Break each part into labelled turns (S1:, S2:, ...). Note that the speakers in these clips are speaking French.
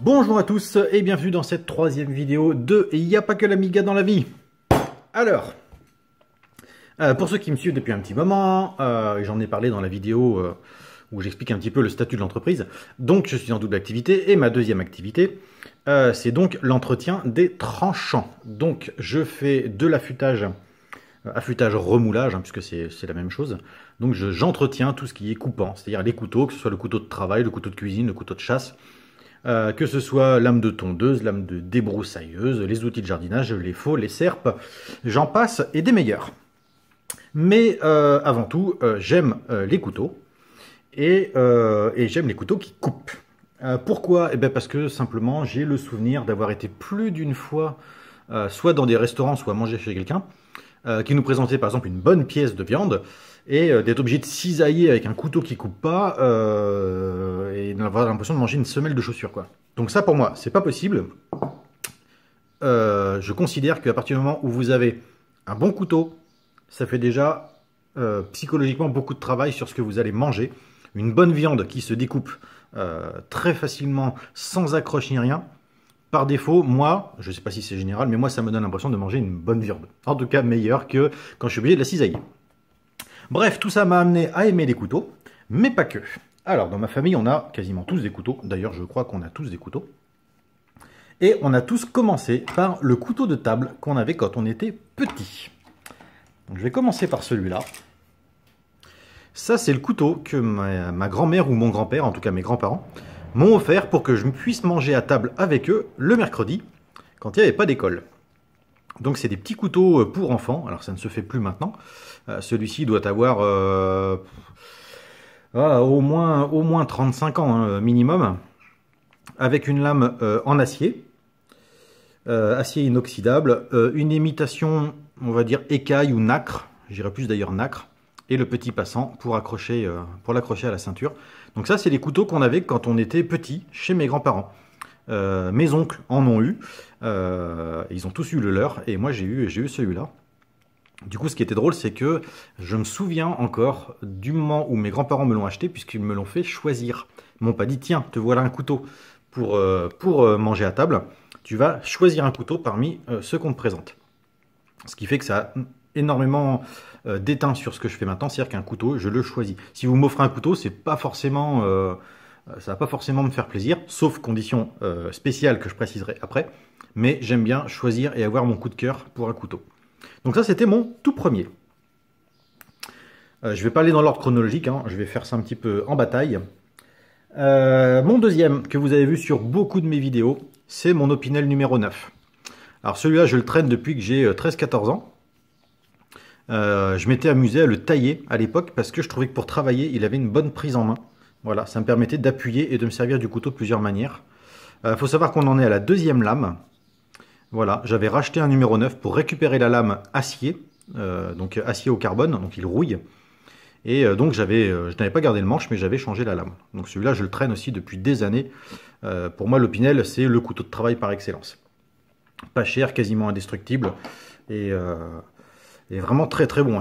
S1: Bonjour à tous et bienvenue dans cette troisième vidéo de Il n'y a pas que l'Amiga dans la vie. Alors, pour ceux qui me suivent depuis un petit moment, j'en ai parlé dans la vidéo où j'explique un petit peu le statut de l'entreprise. Donc je suis en double activité et ma deuxième activité, c'est donc l'entretien des tranchants. Donc je fais de l'affûtage, affûtage remoulage, hein, puisque c'est la même chose. Donc j'entretiens tout ce qui est coupant, c'est-à-dire les couteaux, que ce soit le couteau de travail, le couteau de cuisine, le couteau de chasse, que ce soit lame de tondeuse, lame de débroussailleuse, les outils de jardinage, les faux, les serpes, j'en passe et des meilleurs. Mais avant tout, j'aime les couteaux et j'aime les couteaux qui coupent. Pourquoi? Eh bien parce que simplement j'ai le souvenir d'avoir été plus d'une fois, soit dans des restaurants, soit manger chez quelqu'un, qui nous présentait par exemple une bonne pièce de viande, et d'être obligé de cisailler avec un couteau qui coupe pas, et d'avoir l'impression de manger une semelle de chaussure, quoi. Donc ça pour moi, c'est pas possible. Je considère qu'à partir du moment où vous avez un bon couteau, ça fait déjà psychologiquement beaucoup de travail sur ce que vous allez manger. Une bonne viande qui se découpe très facilement, sans accroche ni rien. Par défaut, moi, je ne sais pas si c'est général, mais moi ça me donne l'impression de manger une bonne viande. En tout cas meilleure que quand je suis obligé de la cisailler. Bref, tout ça m'a amené à aimer les couteaux, mais pas que. Alors, dans ma famille, on a quasiment tous des couteaux. D'ailleurs, je crois qu'on a tous des couteaux. Et on a tous commencé par le couteau de table qu'on avait quand on était petit. Donc, je vais commencer par celui-là. Ça, c'est le couteau que ma grand-mère ou mon grand-père, en tout cas mes grands-parents, m'ont offert pour que je puisse manger à table avec eux le mercredi, quand il n'y avait pas d'école. Donc c'est des petits couteaux pour enfants, alors ça ne se fait plus maintenant. Celui-ci doit avoir au moins 35 ans, hein, minimum, avec une lame en acier, acier inoxydable, une imitation, on va dire, écaille ou nacre, j'irais plus d'ailleurs nacre, et le petit passant pour l'accrocher à la ceinture. Donc ça, c'est les couteaux qu'on avait quand on était petit, chez mes grands-parents. Mes oncles en ont eu, ils ont tous eu le leur, et moi j'ai eu celui-là. Du coup, ce qui était drôle, c'est que je me souviens encore du moment où mes grands-parents me l'ont acheté, puisqu'ils me l'ont fait choisir. Ils m'ont pas dit, tiens, te voilà un couteau pour manger à table, tu vas choisir un couteau parmi ceux qu'on te présente. Ce qui fait que ça a énormément déteint sur ce que je fais maintenant, c'est-à-dire qu'un couteau, je le choisis. Si vous m'offrez un couteau, c'est pas forcément... ça va pas forcément me faire plaisir, sauf conditions spéciales que je préciserai après. Mais j'aime bien choisir et avoir mon coup de cœur pour un couteau. Donc ça, c'était mon tout premier. Je vais pas aller dans l'ordre chronologique, hein, je vais faire ça un petit peu en bataille. Mon deuxième, que vous avez vu sur beaucoup de mes vidéos, c'est mon Opinel numéro 9. Alors celui-là, je le traîne depuis que j'ai 13-14 ans. Je m'étais amusé à le tailler à l'époque parce que je trouvais que pour travailler, il avait une bonne prise en main. Voilà, ça me permettait d'appuyer et de me servir du couteau de plusieurs manières. Faut savoir qu'on en est à la deuxième lame. Voilà, j'avais racheté un numéro 9 pour récupérer la lame acier, donc acier au carbone, donc il rouille. Et donc je n'avais pas gardé le manche, mais j'avais changé la lame. Donc celui-là, je le traîne aussi depuis des années. Pour moi, l'Opinel, c'est le couteau de travail par excellence. Pas cher, quasiment indestructible, et vraiment très très bon.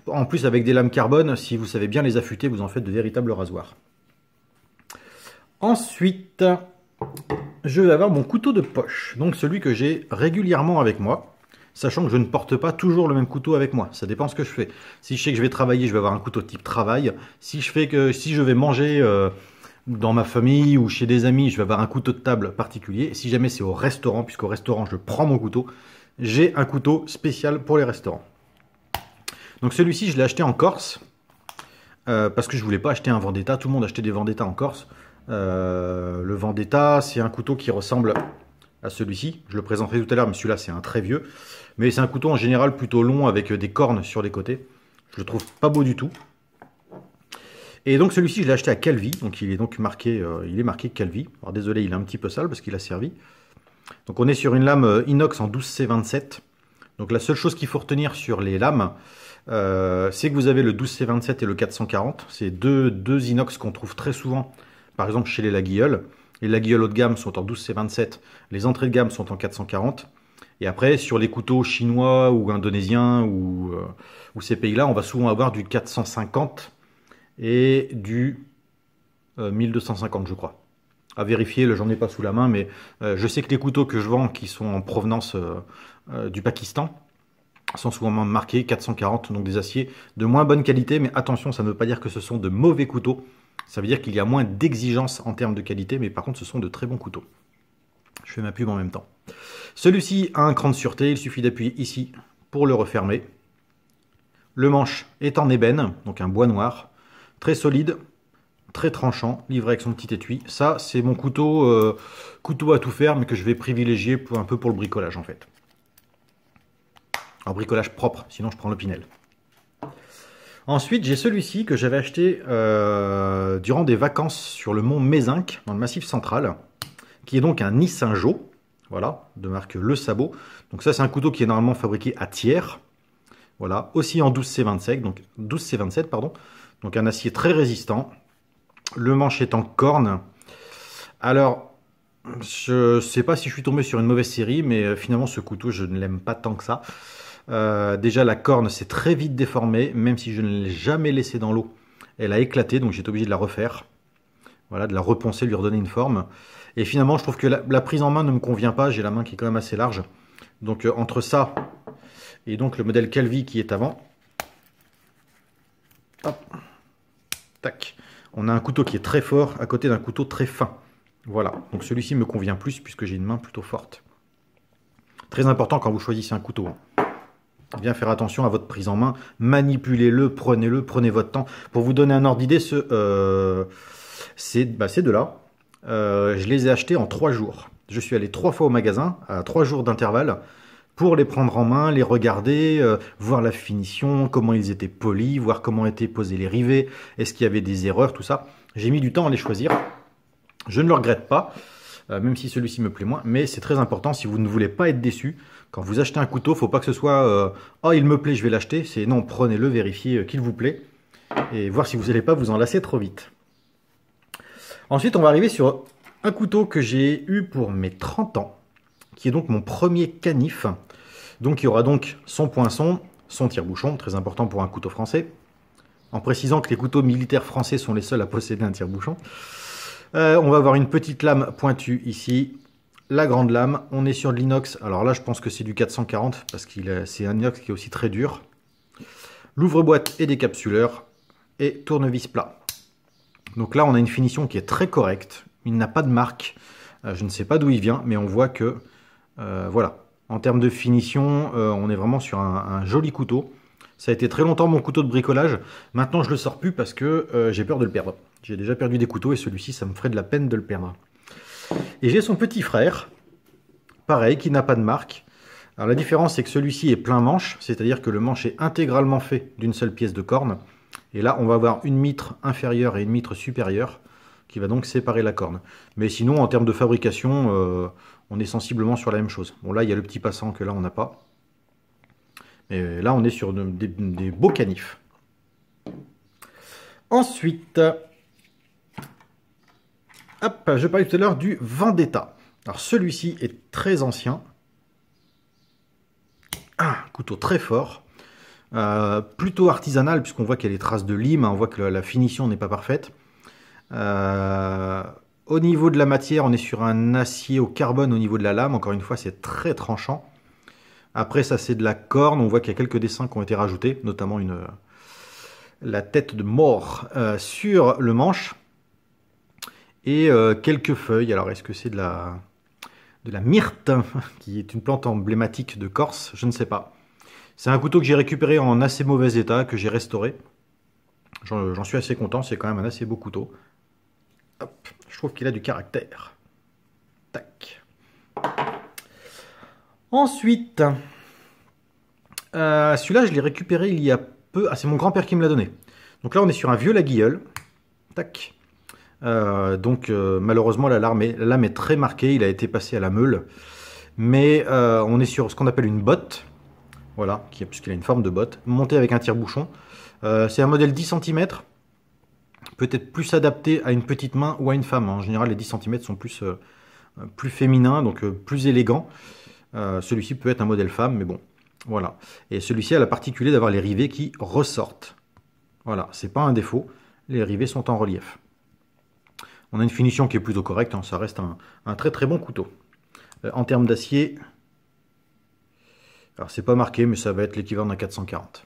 S1: En plus, avec des lames carbone, si vous savez bien les affûter, vous en faites de véritables rasoirs. Ensuite, je vais avoir mon couteau de poche, donc celui que j'ai régulièrement avec moi, sachant que je ne porte pas toujours le même couteau avec moi, ça dépend ce que je fais. Si je sais que je vais travailler, je vais avoir un couteau type travail. Si je vais manger dans ma famille ou chez des amis, je vais avoir un couteau de table particulier. Et si jamais c'est au restaurant, puisqu'au restaurant je prends mon couteau, j'ai un couteau spécial pour les restaurants. Donc celui-ci, je l'ai acheté en Corse, parce que je voulais pas acheter un Vendetta. Tout le monde achetait des Vendetta en Corse. Le Vendetta, c'est un couteau qui ressemble à celui-ci. Je le présenterai tout à l'heure, mais celui-là, c'est un très vieux. Mais c'est un couteau en général plutôt long avec des cornes sur les côtés. Je le trouve pas beau du tout. Et donc celui-ci, je l'ai acheté à Calvi. Donc il est donc marqué, Calvi. Alors désolé, il est un petit peu sale parce qu'il a servi. Donc on est sur une lame inox en 12C27. Donc la seule chose qu'il faut retenir sur les lames, c'est que vous avez le 12C27 et le 440. C'est deux inox qu'on trouve très souvent, par exemple chez les Laguilleuls. Les Laguilleuls haut de gamme sont en 12C27, les entrées de gamme sont en 440. Et après, sur les couteaux chinois ou indonésiens ou ces pays-là, on va souvent avoir du 450 et du 1250, je crois. À vérifier, j'en ai pas sous la main, mais je sais que les couteaux que je vends qui sont en provenance du Pakistan sont souvent marqués 440, donc des aciers de moins bonne qualité, mais attention, ça ne veut pas dire que ce sont de mauvais couteaux, ça veut dire qu'il y a moins d'exigences en termes de qualité, mais par contre ce sont de très bons couteaux. Je fais ma pub en même temps. Celui-ci a un cran de sûreté, il suffit d'appuyer ici pour le refermer. Le manche est en ébène, donc un bois noir, très solide, très tranchant, livré avec son petit étui. Ça, c'est mon couteau, couteau à tout faire, mais que je vais privilégier un peu pour le bricolage en fait. Alors bricolage propre, sinon je prends l'Opinel. Ensuite, j'ai celui-ci que j'avais acheté durant des vacances sur le mont Mézinc, dans le Massif central, qui est donc un Issingeau, voilà, de marque Le Sabot. Donc ça, c'est un couteau qui est normalement fabriqué à Thiers, voilà, aussi en 12C27, donc 12C27, pardon, donc un acier très résistant. Le manche est en corne. Alors, je ne sais pas si je suis tombé sur une mauvaise série, mais finalement, ce couteau, je ne l'aime pas tant que ça. Déjà, la corne s'est très vite déformée, même si je ne l'ai jamais laissée dans l'eau. Elle a éclaté, donc j'ai été obligé de la refaire. Voilà, de la reponcer, lui redonner une forme. Et finalement, je trouve que la prise en main ne me convient pas. J'ai la main qui est quand même assez large. Donc, entre ça et donc le modèle Calvi qui est avant, hop, tac, on a un couteau qui est très fort à côté d'un couteau très fin. Voilà, donc celui-ci me convient plus puisque j'ai une main plutôt forte. Très important quand vous choisissez un couteau. Bien faire attention à votre prise en main, manipulez-le, prenez votre temps. Pour vous donner un ordre d'idée, ces deux-là, je les ai achetés en 3 jours. Je suis allé 3 fois au magasin, à 3 jours d'intervalle, pour les prendre en main, les regarder, voir la finition, comment ils étaient polis, voir comment étaient posés les rivets, est-ce qu'il y avait des erreurs, tout ça. J'ai mis du temps à les choisir. Je ne le regrette pas, même si celui-ci me plaît moins, mais c'est très important si vous ne voulez pas être déçu. Quand vous achetez un couteau, il ne faut pas que ce soit « Oh, il me plaît, je vais l'acheter ». C'est non, prenez-le, vérifiez qu'il vous plaît, et voir si vous n'allez pas vous en lasser trop vite. Ensuite, on va arriver sur un couteau que j'ai eu pour mes 30 ans, qui est donc mon premier canif. Donc il y aura donc son poinçon, son tire-bouchon, très important pour un couteau français, en précisant que les couteaux militaires français sont les seuls à posséder un tire-bouchon. On va avoir une petite lame pointue ici, la grande lame, on est sur de l'inox, alors là je pense que c'est du 440, parce que c'est un inox qui est aussi très dur. L'ouvre-boîte et décapsuleur, et tournevis plat. Donc là on a une finition qui est très correcte, il n'a pas de marque, je ne sais pas d'où il vient, mais on voit que, voilà, en termes de finition, on est vraiment sur un joli couteau. Ça a été très longtemps mon couteau de bricolage. Maintenant, je le sors plus parce que j'ai peur de le perdre. J'ai déjà perdu des couteaux et celui-ci, ça me ferait de la peine de le perdre. Et j'ai son petit frère, pareil, qui n'a pas de marque. Alors la différence, c'est que celui-ci est plein manche, c'est-à-dire que le manche est intégralement fait d'une seule pièce de corne. Et là, on va avoir une mitre inférieure et une mitre supérieure qui va donc séparer la corne. Mais sinon, en termes de fabrication, on est sensiblement sur la même chose. Bon, là, il y a le petit passant que là, on n'a pas. Et là, on est sur des beaux canifs. Ensuite, hop, je parlais tout à l'heure du Vendetta. Alors, celui-ci est très ancien. Ah, couteau très fort. Plutôt artisanal, puisqu'on voit qu'il y a des traces de lime. On voit que la finition n'est pas parfaite. Au niveau de la matière, on est sur un acier au carbone au niveau de la lame. Encore une fois, c'est très tranchant. Après, ça, c'est de la corne. On voit qu'il y a quelques dessins qui ont été rajoutés, notamment la tête de mort sur le manche. Et quelques feuilles. Alors, est-ce que c'est de la myrte, qui est une plante emblématique de Corse? Je ne sais pas. C'est un couteau que j'ai récupéré en assez mauvais état, que j'ai restauré. J'en suis assez content. C'est quand même un assez beau couteau. Hop, je trouve qu'il a du caractère. Tac. Ensuite, celui-là, je l'ai récupéré il y a peu. Ah, c'est mon grand-père qui me l'a donné. Donc là, on est sur un vieux Laguilleul. Tac. Malheureusement, la lame est très marquée. Il a été passé à la meule. Mais on est sur ce qu'on appelle une botte. Voilà, puisqu'il a une forme de botte. Montée avec un tire-bouchon. C'est un modèle 10 cm. Peut-être plus adapté à une petite main ou à une femme. En général, les 10 cm sont plus féminins, donc plus élégants. Celui-ci peut être un modèle femme, mais bon, voilà. Et celui-ci a la particularité d'avoir les rivets qui ressortent. Voilà, c'est pas un défaut. Les rivets sont en relief. On a une finition qui est plutôt correcte, hein, ça reste un très très bon couteau. En termes d'acier, alors c'est pas marqué, mais ça va être l'équivalent d'un 440.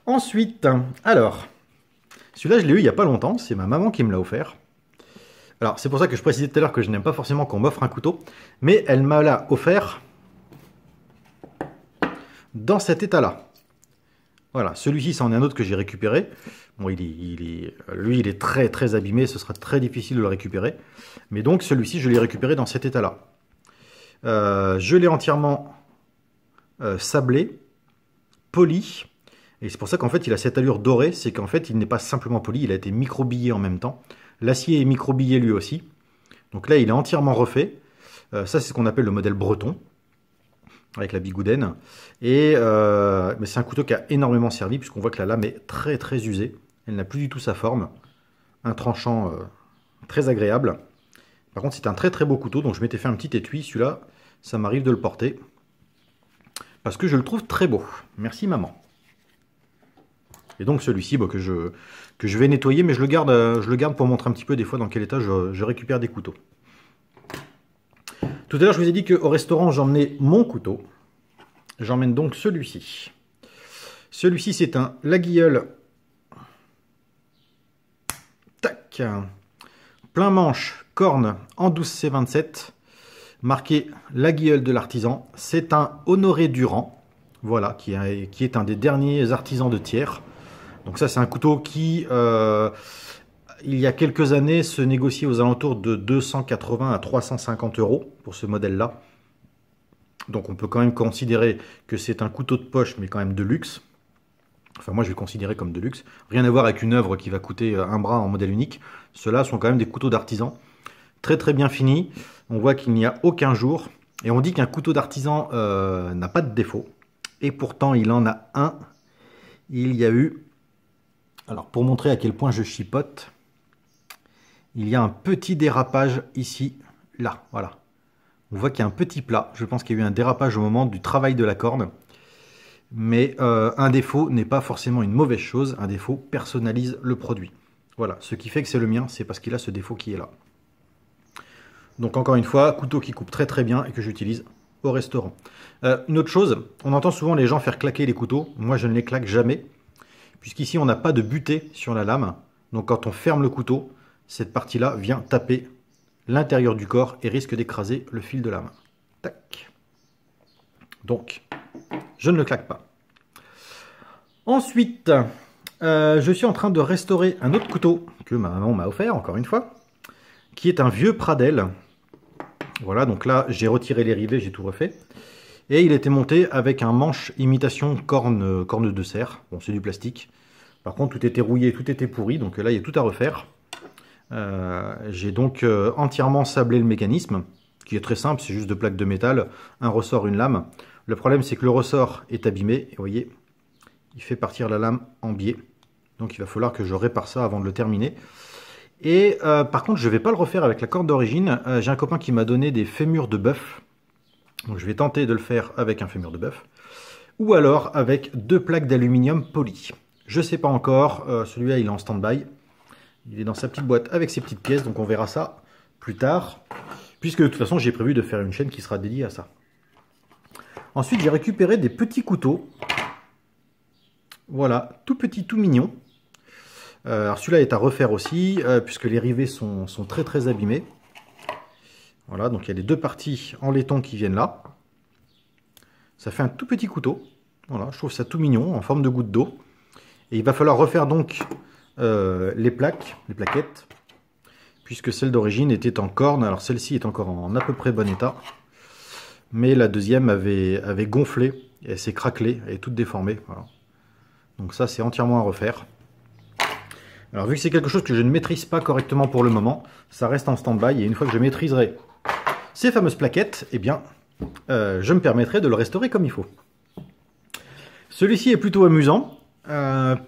S1: Ensuite, alors, celui-là je l'ai eu il n'y a pas longtemps, c'est ma maman qui me l'a offert. Alors c'est pour ça que je précisais tout à l'heure que je n'aime pas forcément qu'on m'offre un couteau, mais elle m'a l'a offert dans cet état-là. Voilà, celui-ci c'en est un autre que j'ai récupéré. Bon, lui il est très très abîmé, ce sera très difficile de le récupérer. Mais donc celui-ci je l'ai récupéré dans cet état-là. Je l'ai entièrement sablé, poli. Et c'est pour ça qu'en fait il a cette allure dorée, c'est qu'en fait il n'est pas simplement poli, il a été microbillé en même temps. L'acier est microbillé lui aussi. Donc là il est entièrement refait. Ça c'est ce qu'on appelle le modèle breton, avec la bigoudaine. Et mais c'est un couteau qui a énormément servi, puisqu'on voit que la lame est très très usée. Elle n'a plus du tout sa forme. Un tranchant très agréable. Par contre c'est un très très beau couteau, donc je m'étais fait un petit étui. Celui-là, ça m'arrive de le porter. Parce que je le trouve très beau. Merci maman. Et donc celui-ci que je vais nettoyer, mais je le garde pour montrer un petit peu des fois dans quel état je récupère des couteaux. Tout à l'heure, je vous ai dit qu'au restaurant, j'emmenais mon couteau. J'emmène donc celui-ci. Celui-ci, c'est un Laguilleul. Tac. Plein manche, corne en 12C27. Marqué Laguilleul de l'artisan. C'est un Honoré Durand. Voilà, qui est un des derniers artisans de Thiers. Donc ça, c'est un couteau qui, il y a quelques années, se négociait aux alentours de 280 à 350 € pour ce modèle-là. Donc on peut quand même considérer que c'est un couteau de poche, mais quand même de luxe. Enfin, moi, je vais le considérer comme de luxe. Rien à voir avec une œuvre qui va coûter un bras en modèle unique. Ceux-là sont quand même des couteaux d'artisan. Très très bien finis. On voit qu'il n'y a aucun jour. Et on dit qu'un couteau d'artisan n'a pas de défaut. Et pourtant, il en a un. Il y a eu... Alors, pour montrer à quel point je chipote, il y a un petit dérapage ici, là, voilà. On voit qu'il y a un petit plat. Je pense qu'il y a eu un dérapage au moment du travail de la corne. Mais un défaut n'est pas forcément une mauvaise chose. Un défaut personnalise le produit. Voilà, ce qui fait que c'est le mien, c'est parce qu'il a ce défaut qui est là. Donc encore une fois, couteau qui coupe très très bien et que j'utilise au restaurant. Une autre chose, on entend souvent les gens faire claquer les couteaux. Moi, je ne les claque jamais. Puisqu'ici, on n'a pas de butée sur la lame. Donc quand on ferme le couteau, cette partie-là vient taper l'intérieur du corps et risque d'écraser le fil de lame. Tac. Donc, je ne le claque pas. Ensuite, je suis en train de restaurer un autre couteau que ma maman m'a offert, encore une fois, qui est un vieux Pradel. Voilà, donc là, j'ai retiré les rivets, j'ai tout refait. Et il était monté avec un manche imitation corne de cerf. Bon, c'est du plastique. Par contre, tout était rouillé, tout était pourri. Donc là, il y a tout à refaire. J'ai donc entièrement sablé le mécanisme, qui est très simple. C'est juste deux plaques de métal, un ressort, une lame. Le problème, c'est que le ressort est abîmé. Et vous voyez, il fait partir la lame en biais. Donc il va falloir que je répare ça avant de le terminer. Et par contre, je ne vais pas le refaire avec la corde d'origine. J'ai un copain qui m'a donné des fémurs de bœuf. Donc je vais tenter de le faire avec un fémur de bœuf. Ou alors avec deux plaques d'aluminium poli. Je ne sais pas encore. Celui-là, il est en stand-by. Il est dans sa petite boîte avec ses petites pièces. Donc on verra ça plus tard. Puisque de toute façon, j'ai prévu de faire une chaîne qui sera dédiée à ça. Ensuite, j'ai récupéré des petits couteaux. Voilà, tout petit, tout mignon. Alors celui-là est à refaire aussi, puisque les rivets sont très très abîmés. Voilà, donc il y a les deux parties en laiton qui viennent là. Ça fait un tout petit couteau. Voilà, je trouve ça tout mignon, en forme de goutte d'eau. Et il va falloir refaire donc les plaquettes, puisque celle d'origine était en corne. Alors celle-ci est encore en à peu près bon état. Mais la deuxième avait gonflé, et elle s'est craquelée, elle est toute déformée. Voilà. Donc ça, c'est entièrement à refaire. Alors vu que c'est quelque chose que je ne maîtrise pas correctement pour le moment, ça reste en stand-by. Et une fois que je maîtriserai ces fameuses plaquettes, eh bien, je me permettrai de le restaurer comme il faut. Celui-ci est plutôt amusant,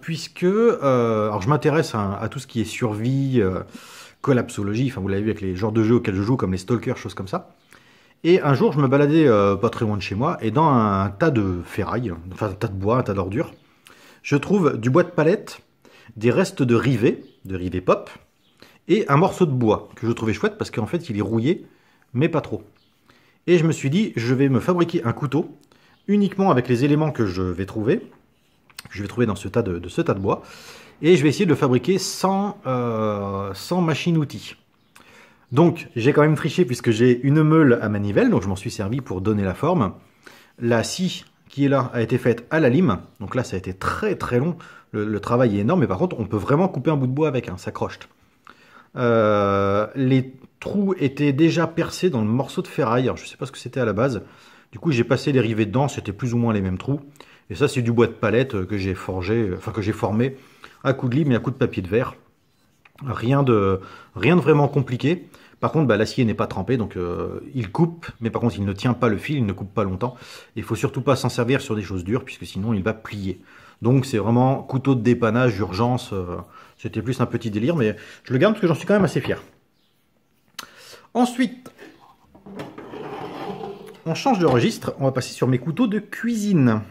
S1: puisque alors je m'intéresse à tout ce qui est survie, collapsologie, enfin vous l'avez vu avec les genres de jeux auxquels je joue, comme les stalkers, choses comme ça. Et un jour, je me baladais pas très loin de chez moi, et dans un tas de ferraille, enfin un tas de bois, un tas d'ordures, je trouve du bois de palette des restes de rivets pop, et un morceau de bois que je trouvais chouette parce qu'en fait il est rouillé, mais pas trop. Et je me suis dit, je vais me fabriquer un couteau uniquement avec les éléments que je vais trouver dans ce tas de bois, et je vais essayer de le fabriquer sans machine-outil. Donc j'ai quand même triché puisque j'ai une meule à manivelle, donc je m'en suis servi pour donner la forme. La scie qui est là a été faite à la lime, donc là ça a été très très long, le travail est énorme, mais par contre on peut vraiment couper un bout de bois avec, hein, ça crochte. Les trous étaient déjà percés dans le morceau de ferraille, alors je ne sais pas ce que c'était à la base, du coup j'ai passé les rivets dedans, c'était plus ou moins les mêmes trous, et ça c'est du bois de palette que j'ai forgé, enfin que j'ai formé à coups de lime et à coups de papier de verre. Rien de vraiment compliqué. Par contre, bah, l'acier n'est pas trempé, donc il coupe, mais par contre il ne tient pas le fil, il ne coupe pas longtemps. Il faut surtout pas s'en servir sur des choses dures, puisque sinon il va plier. Donc c'est vraiment couteau de dépannage, urgence, c'était plus un petit délire, mais je le garde parce que j'en suis quand même assez fier. Ensuite, on change de registre, on va passer sur mes couteaux de cuisine.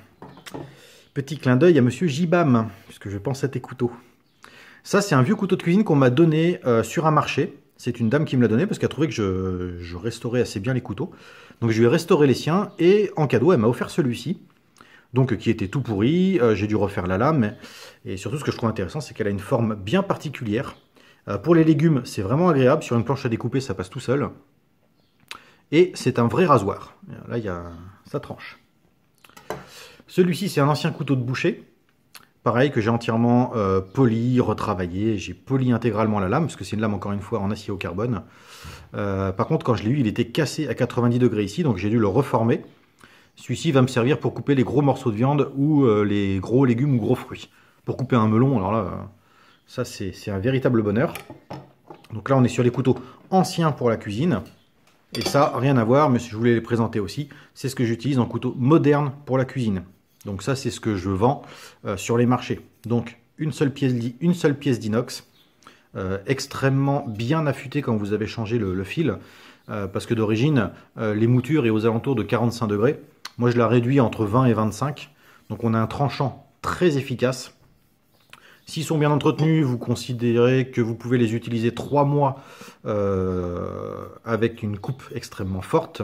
S1: Petit clin d'œil à Monsieur Jibam, puisque je pense à tes couteaux. Ça, c'est un vieux couteau de cuisine qu'on m'a donné sur un marché. C'est une dame qui me l'a donné parce qu'elle trouvait que je restaurais assez bien les couteaux. Donc je lui ai restauré les siens et en cadeau, elle m'a offert celui-ci. Donc qui était tout pourri, j'ai dû refaire la lame. Et surtout, ce que je trouve intéressant, c'est qu'elle a une forme bien particulière. Pour les légumes, c'est vraiment agréable. Sur une planche à découper, ça passe tout seul. Et c'est un vrai rasoir. Là, ça tranche. Celui-ci, c'est un ancien couteau de boucher. Pareil, que j'ai entièrement poli, retravaillé. J'ai poli intégralement la lame, parce que c'est une lame, encore une fois, en acier au carbone. Par contre, quand je l'ai eu, il était cassé à 90 degrés ici, donc j'ai dû le reformer. Celui-ci va me servir pour couper les gros morceaux de viande ou les gros légumes ou gros fruits. Pour couper un melon, alors là, ça c'est un véritable bonheur. Donc là, on est sur les couteaux anciens pour la cuisine. Et ça, rien à voir, mais je voulais les présenter aussi. C'est ce que j'utilise en couteau moderne pour la cuisine. Donc ça, c'est ce que je vends sur les marchés. Donc une seule pièce d'inox, extrêmement bien affûtée quand vous avez changé le fil, parce que d'origine, les moutures est aux alentours de 45 degrés. Moi, je la réduis entre 20 et 25. Donc on a un tranchant très efficace. S'ils sont bien entretenus, vous considérez que vous pouvez les utiliser 3 mois avec une coupe extrêmement forte.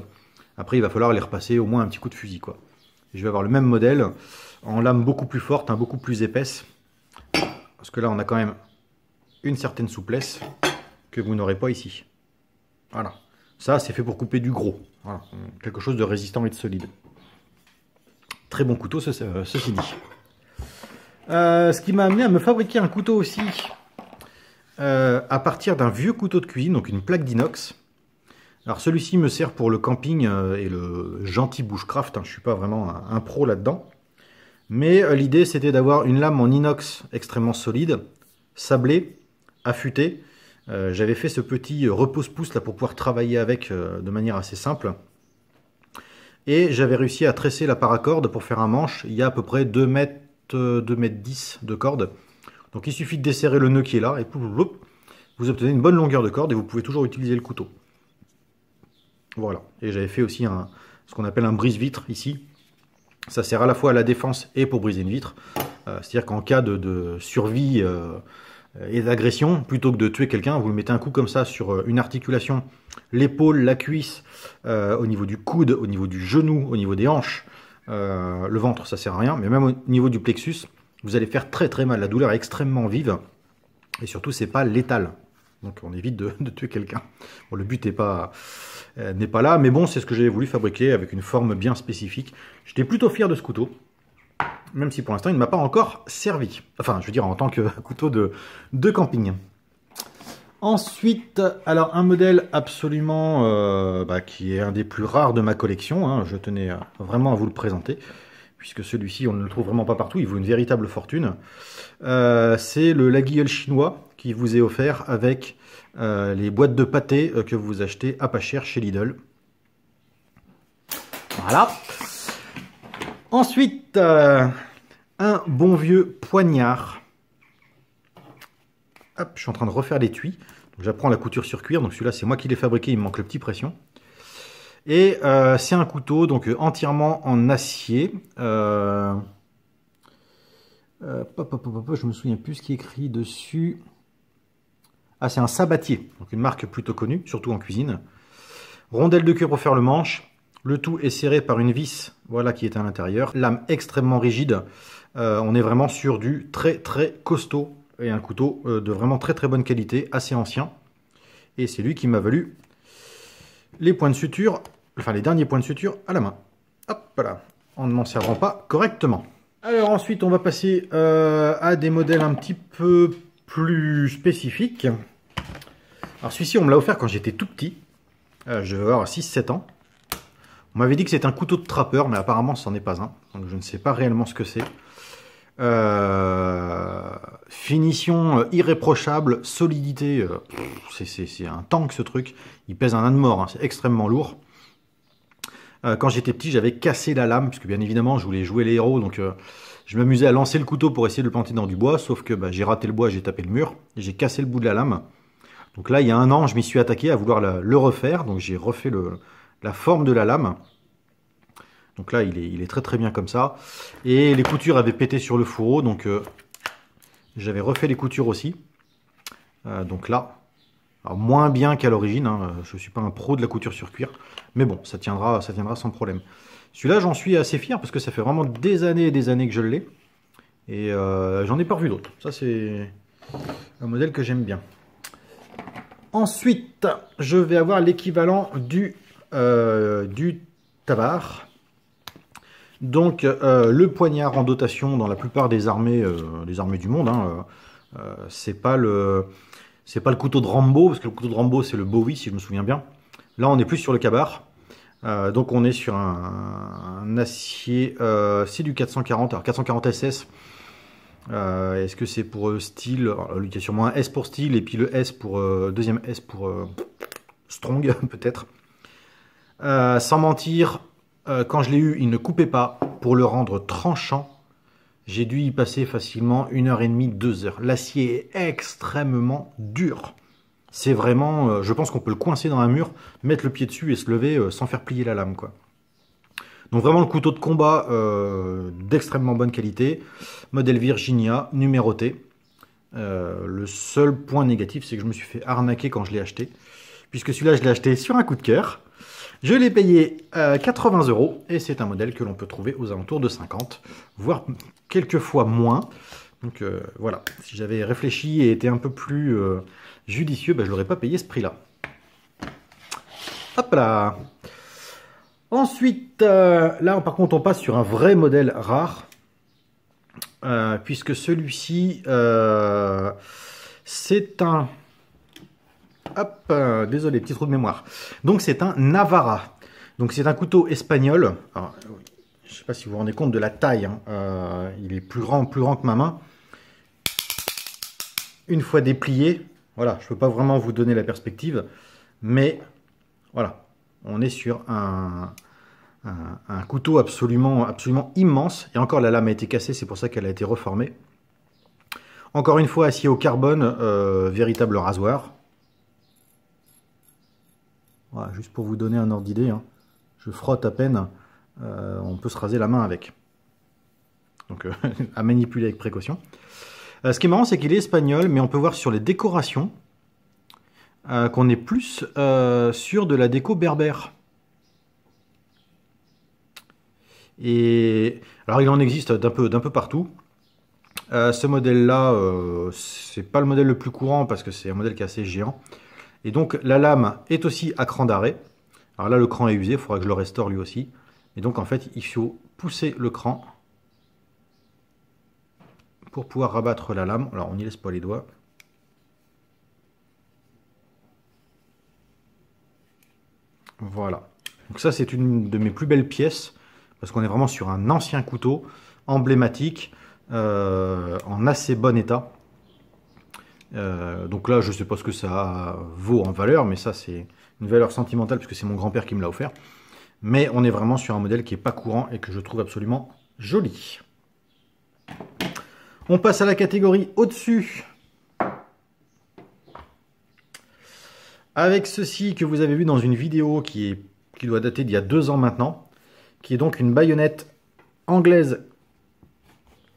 S1: Après, il va falloir les repasser au moins un petit coup de fusil, quoi. Je vais avoir le même modèle en lame beaucoup plus forte, beaucoup plus épaisse. Parce que là, on a quand même une certaine souplesse que vous n'aurez pas ici. Voilà. Ça, c'est fait pour couper du gros. Voilà. Quelque chose de résistant et de solide. Très bon couteau, ceci dit. Ce qui m'a amené à me fabriquer un couteau aussi à partir d'un vieux couteau de cuisine, donc une plaque d'inox. Alors celui-ci me sert pour le camping et le gentil bushcraft, hein, je ne suis pas vraiment un pro là-dedans. Mais l'idée c'était d'avoir une lame en inox extrêmement solide, sablée, affûtée. J'avais fait ce petit repose-pouce là pour pouvoir travailler avec de manière assez simple. Et j'avais réussi à tresser la paracorde pour faire un manche. Il y a à peu près 2 mètres 10 de corde. Donc il suffit de desserrer le nœud qui est là et vous obtenez une bonne longueur de corde et vous pouvez toujours utiliser le couteau. Voilà. Et j'avais fait aussi ce qu'on appelle un brise-vitre ici. Ça sert à la fois à la défense et pour briser une vitre. C'est-à-dire qu'en cas de survie et d'agression, plutôt que de tuer quelqu'un, vous le mettez un coup comme ça sur une articulation, l'épaule, la cuisse, au niveau du coude, au niveau du genou, au niveau des hanches. Le ventre, ça sert à rien, mais même au niveau du plexus, vous allez faire très très mal. La douleur est extrêmement vive et surtout, c'est pas létal. Donc on évite de tuer quelqu'un. Bon, le but n'est pas là, mais bon, c'est ce que j'ai voulu fabriquer avec une forme bien spécifique. J'étais plutôt fier de ce couteau, même si pour l'instant il ne m'a pas encore servi. Enfin, je veux dire en tant que couteau de camping. Ensuite, alors un modèle absolument qui est un des plus rares de ma collection, hein, je tenais vraiment à vous le présenter, puisque celui-ci on ne le trouve vraiment pas partout, il vaut une véritable fortune. C'est le Laguiole chinois qui vous est offert avec les boîtes de pâté que vous achetez à pas cher chez Lidl. Voilà. Ensuite, un bon vieux poignard. Hop, je suis en train de refaire l'étui. J'apprends la couture sur cuir. Donc celui-là, c'est moi qui l'ai fabriqué. Il me manque le petit pression. Et c'est un couteau donc entièrement en acier. Je me souviens plus ce qui est écrit dessus. Ah, c'est un sabatier, donc une marque plutôt connue, surtout en cuisine. Rondelle de cuir pour faire le manche. Le tout est serré par une vis, voilà, qui est à l'intérieur. Lame extrêmement rigide. On est vraiment sur du très très costaud et un couteau de vraiment très très bonne qualité, assez ancien. Et c'est lui qui m'a valu les points de suture, enfin les derniers points de suture à la main. Hop là, en ne m'en servant pas correctement. Alors ensuite, on va passer à des modèles un petit peu plus spécifiques. Alors celui-ci, on me l'a offert quand j'étais tout petit. Je vais avoir 6-7 ans. On m'avait dit que c'était un couteau de trappeur, mais apparemment, ce n'en est pas un. Donc je ne sais pas réellement ce que c'est. Finition irréprochable, solidité. C'est un tank ce truc. Il pèse un âne mort, hein, c'est extrêmement lourd. Quand j'étais petit, j'avais cassé la lame, puisque bien évidemment, je voulais jouer les héros. Donc je m'amusais à lancer le couteau pour essayer de le planter dans du bois. Sauf que j'ai raté le bois, j'ai tapé le mur. Et j'ai cassé le bout de la lame. Donc là, il y a un an, je m'y suis attaqué à vouloir le refaire. Donc j'ai refait la forme de la lame. Donc là, il est très très bien comme ça. Et les coutures avaient pété sur le fourreau. Donc j'avais refait les coutures aussi. Donc là, alors moins bien qu'à l'origine. Hein, je ne suis pas un pro de la couture sur cuir. Mais bon, ça tiendra sans problème. Celui-là, j'en suis assez fier parce que ça fait vraiment des années et des années que je l'ai. Et j'en ai pas revu d'autres. Ça, c'est un modèle que j'aime bien. Ensuite, je vais avoir l'équivalent du tabard. Donc, le poignard en dotation dans la plupart des armées du monde. Hein, c'est pas le couteau de Rambo, parce que le couteau de Rambo, c'est le Bowie, si je me souviens bien. Là, on est plus sur le Ka-Bar. Donc, on est sur un acier, c'est du 440, alors 440 SS. Est-ce que c'est pour style? Alors, il y a sûrement un S pour style, et puis le S pour deuxième S pour strong, peut-être. Sans mentir, quand je l'ai eu, il ne coupait pas. Pour le rendre tranchant, j'ai dû y passer facilement 1h30, 2 heures. L'acier est extrêmement dur. C'est vraiment, je pense qu'on peut le coincer dans un mur, mettre le pied dessus et se lever sans faire plier la lame, quoi. Donc vraiment le couteau de combat d'extrêmement bonne qualité. Modèle Virginia, numéroté. Le seul point négatif, c'est que je me suis fait arnaquer quand je l'ai acheté. Puisque celui-là, je l'ai acheté sur un coup de cœur. Je l'ai payé 80 € et c'est un modèle que l'on peut trouver aux alentours de 50, voire quelques fois moins. Donc voilà, si j'avais réfléchi et été un peu plus judicieux, je ne l'aurais pas payé ce prix-là. Hop là. Ensuite, là par contre on passe sur un vrai modèle rare, puisque celui-ci, c'est un... Hop, désolé, petit trou de mémoire. Donc c'est un Navarra. Donc c'est un couteau espagnol. Alors, je ne sais pas si vous vous rendez compte de la taille. Hein. Il est plus grand que ma main. Une fois déplié, voilà, je ne peux pas vraiment vous donner la perspective. Mais voilà, on est sur un couteau absolument immense. Et encore, la lame a été cassée, c'est pour ça qu'elle a été reformée. Encore une fois, acier au carbone, véritable rasoir. Voilà, juste pour vous donner un ordre d'idée, hein. Je frotte à peine, on peut se raser la main avec. Donc à manipuler avec précaution. Ce qui est marrant, c'est qu'il est espagnol, mais on peut voir sur les décorations qu'on est plus sur de la déco berbère. Et alors il en existe d'un peu partout. Ce modèle-là, c'est pas le modèle le plus courant parce que c'est un modèle qui est assez géant. Et donc la lame est aussi à cran d'arrêt. Alors là le cran est usé, il faudra que je le restaure lui aussi. Et donc en fait il faut pousser le cran pour pouvoir rabattre la lame. Alors on n'y laisse pas les doigts. Voilà. Donc ça c'est une de mes plus belles pièces parce qu'on est vraiment sur un ancien couteau emblématique en assez bon état. Donc là je sais pas ce que ça vaut en valeur, mais ça c'est une valeur sentimentale puisque c'est mon grand-père qui me l'a offert. Mais on est vraiment sur un modèle qui est pas courant et que je trouve absolument joli. On passe à la catégorie au-dessus. Avec ceci que vous avez vu dans une vidéo qui doit dater d'il y a 2 ans maintenant, qui est donc une baïonnette anglaise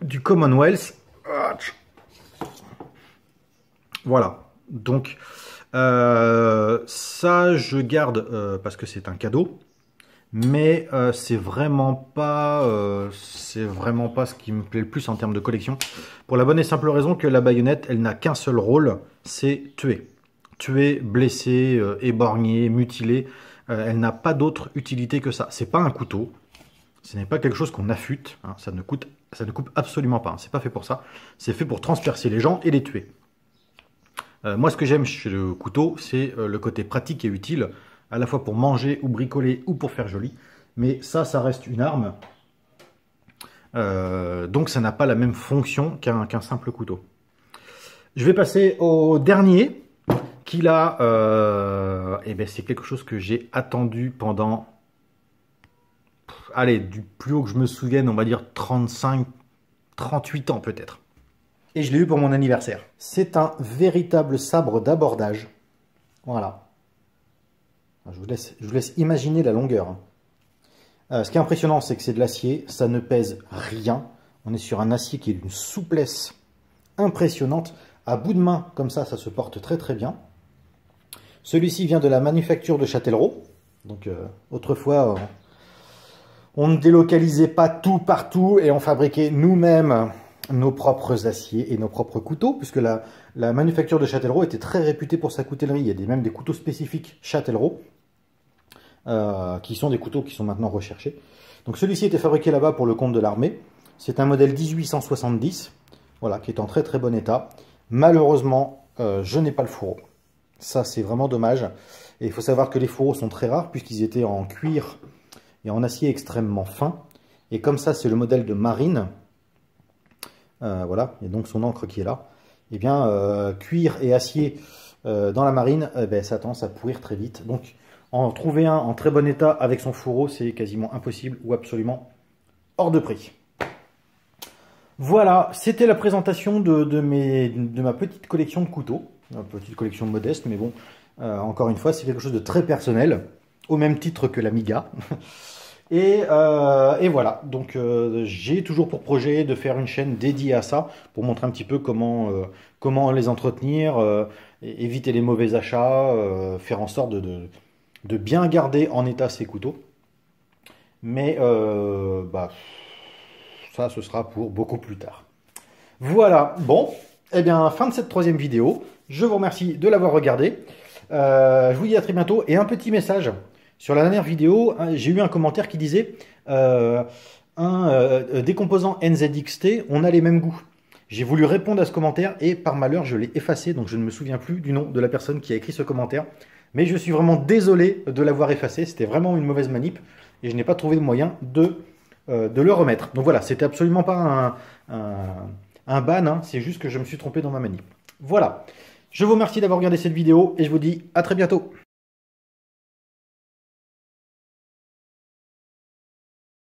S1: du Commonwealth. Voilà, donc ça je garde parce que c'est un cadeau, mais c'est vraiment pas ce qui me plaît le plus en termes de collection, pour la bonne et simple raison que la baïonnette, elle n'a qu'un seul rôle, c'est tuer. Tuer, blesser, éborgner, mutiler, elle n'a pas d'autre utilité que ça. C'est pas un couteau, ce n'est pas quelque chose qu'on affûte, hein, ça ne coupe absolument pas, hein, c'est pas fait pour ça, c'est fait pour transpercer les gens et les tuer. Moi, ce que j'aime chez le couteau, c'est le côté pratique et utile, à la fois pour manger ou bricoler ou pour faire joli. Mais ça reste une arme. Donc, ça n'a pas la même fonction qu'un simple couteau. Je vais passer au dernier, qui là, c'est quelque chose que j'ai attendu pendant, allez, du plus haut que je me souvienne, on va dire 35, 38 ans peut-être. Et je l'ai eu pour mon anniversaire. C'est un véritable sabre d'abordage. Voilà. Je vous laisse imaginer la longueur. Ce qui est impressionnant, c'est que c'est de l'acier. Ça ne pèse rien. On est sur un acier qui est d'une souplesse impressionnante. À bout de main, comme ça se porte très très bien. Celui-ci vient de la manufacture de Châtellerault. Donc autrefois, on ne délocalisait pas tout partout et on fabriquait nous-mêmes nos propres aciers et nos propres couteaux, puisque la manufacture de Châtellerault était très réputée pour sa coutellerie. Il y a même des couteaux spécifiques Châtellerault, qui sont des couteaux qui sont maintenant recherchés. Donc celui-ci était fabriqué là-bas pour le compte de l'armée. C'est un modèle 1870, voilà, qui est en très très bon état. Malheureusement, je n'ai pas le fourreau. Ça, c'est vraiment dommage. Et il faut savoir que les fourreaux sont très rares, puisqu'ils étaient en cuir et en acier extrêmement fin. Et comme ça, c'est le modèle de marine. Voilà, et donc son encre qui est là. Eh bien, cuir et acier dans la marine, ça a tendance à pourrir très vite. Donc, en trouver un en très bon état avec son fourreau, c'est quasiment impossible ou absolument hors de prix. Voilà, c'était la présentation de ma petite collection de couteaux. Une petite collection modeste, mais bon, encore une fois, c'est quelque chose de très personnel, au même titre que l'Amiga. Et voilà, donc j'ai toujours pour projet de faire une chaîne dédiée à ça, pour montrer un petit peu comment les entretenir, éviter les mauvais achats, faire en sorte de bien garder en état ces couteaux. Mais ça, ce sera pour beaucoup plus tard. Voilà, bon, eh bien, fin de cette troisième vidéo. Je vous remercie de l'avoir regardé. Je vous dis à très bientôt, et un petit message. Sur la dernière vidéo, j'ai eu un commentaire qui disait des composants NZXT, on a les mêmes goûts. J'ai voulu répondre à ce commentaire et par malheur, je l'ai effacé, donc je ne me souviens plus du nom de la personne qui a écrit ce commentaire. Mais je suis vraiment désolé de l'avoir effacé, c'était vraiment une mauvaise manip et je n'ai pas trouvé de moyen de le remettre. Donc voilà, c'était absolument pas un ban, hein, c'est juste que je me suis trompé dans ma manip. Voilà, je vous remercie d'avoir regardé cette vidéo et je vous dis à très bientôt.